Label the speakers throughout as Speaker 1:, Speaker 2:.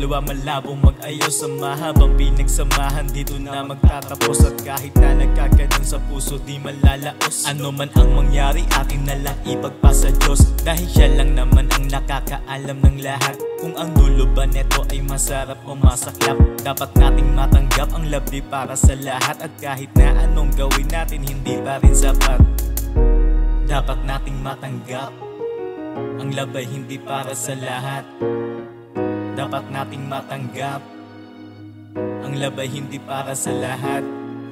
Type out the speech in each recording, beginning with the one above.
Speaker 1: dalawa malabong mag-ayos sa mahabang pinagsamahan. Dito na magtatapos at kahit na nagkaganon sa puso di malalaos. Ano man ang mangyari atin na lang ipagpasa Diyos, dahil siya lang naman ang nakakaalam ng lahat. Kung ang dulo ba neto ay masarap o masaklap, dapat nating matanggap ang love di para sa lahat. At kahit na anong gawin natin hindi pa rin sapat, dapat nating matanggap ang love ay hindi para sa lahat. Dapat nating matanggap ang love ay hindi para sa lahat.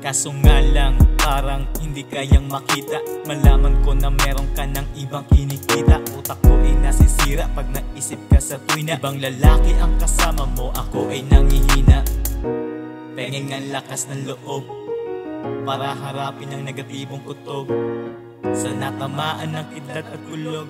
Speaker 1: Kaso nga lang parang hindi kayang makita, malaman ko na meron ka ng ibang kinikita. Utak ko ay nasisira pag naisip ka sa tuwina ibang lalaki ang kasama mo, ako ay nangihina. Pengeng ang lakas ng loob para harapin ang negatibong kutob. Sa natamaan ng kidlat at kulog,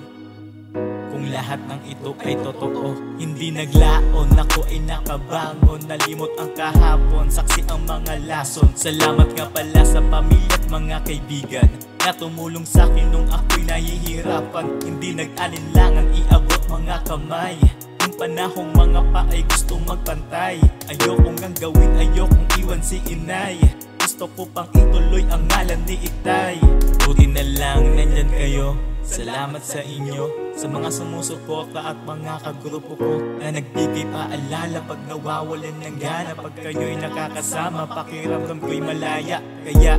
Speaker 1: kung lahat ng ito ay totoo, hindi naglaon, ako ay nakabangon. Nalimot ang kahapon, saksi ang mga lason. Salamat nga pala sa pamilya at mga kaibigan na tumulong sa'kin nung ako'y nahihirapan. Hindi nag-alinlangan iabot mga kamay yung panahong mga pa ay gustong magpantay. Ayokong ang gawin, ayokong iwan si inay. Gusto ko pang ituloy ang ngalan ni Itay. Buti na lang nandyan kayo, salamat sa inyo, sa mga sumusuporta at mga kagrupo ko na nagbigay paalala pag nawawalan ng gana. Pag kayo'y nakakasama, pakiramdam ko'y malaya. Kaya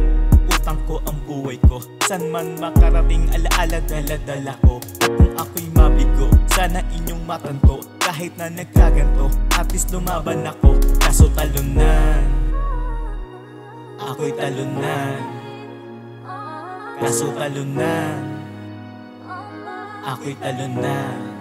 Speaker 1: utang ko ang buhay ko, san man makarating alaala dala-dala ko. Kung ako'y mabigo, sana inyong matanto. Kahit na nagkaganto, at least lumaban ako. Kaso talunan, ako'y talunan. Kaso talunan, ako'y talunan.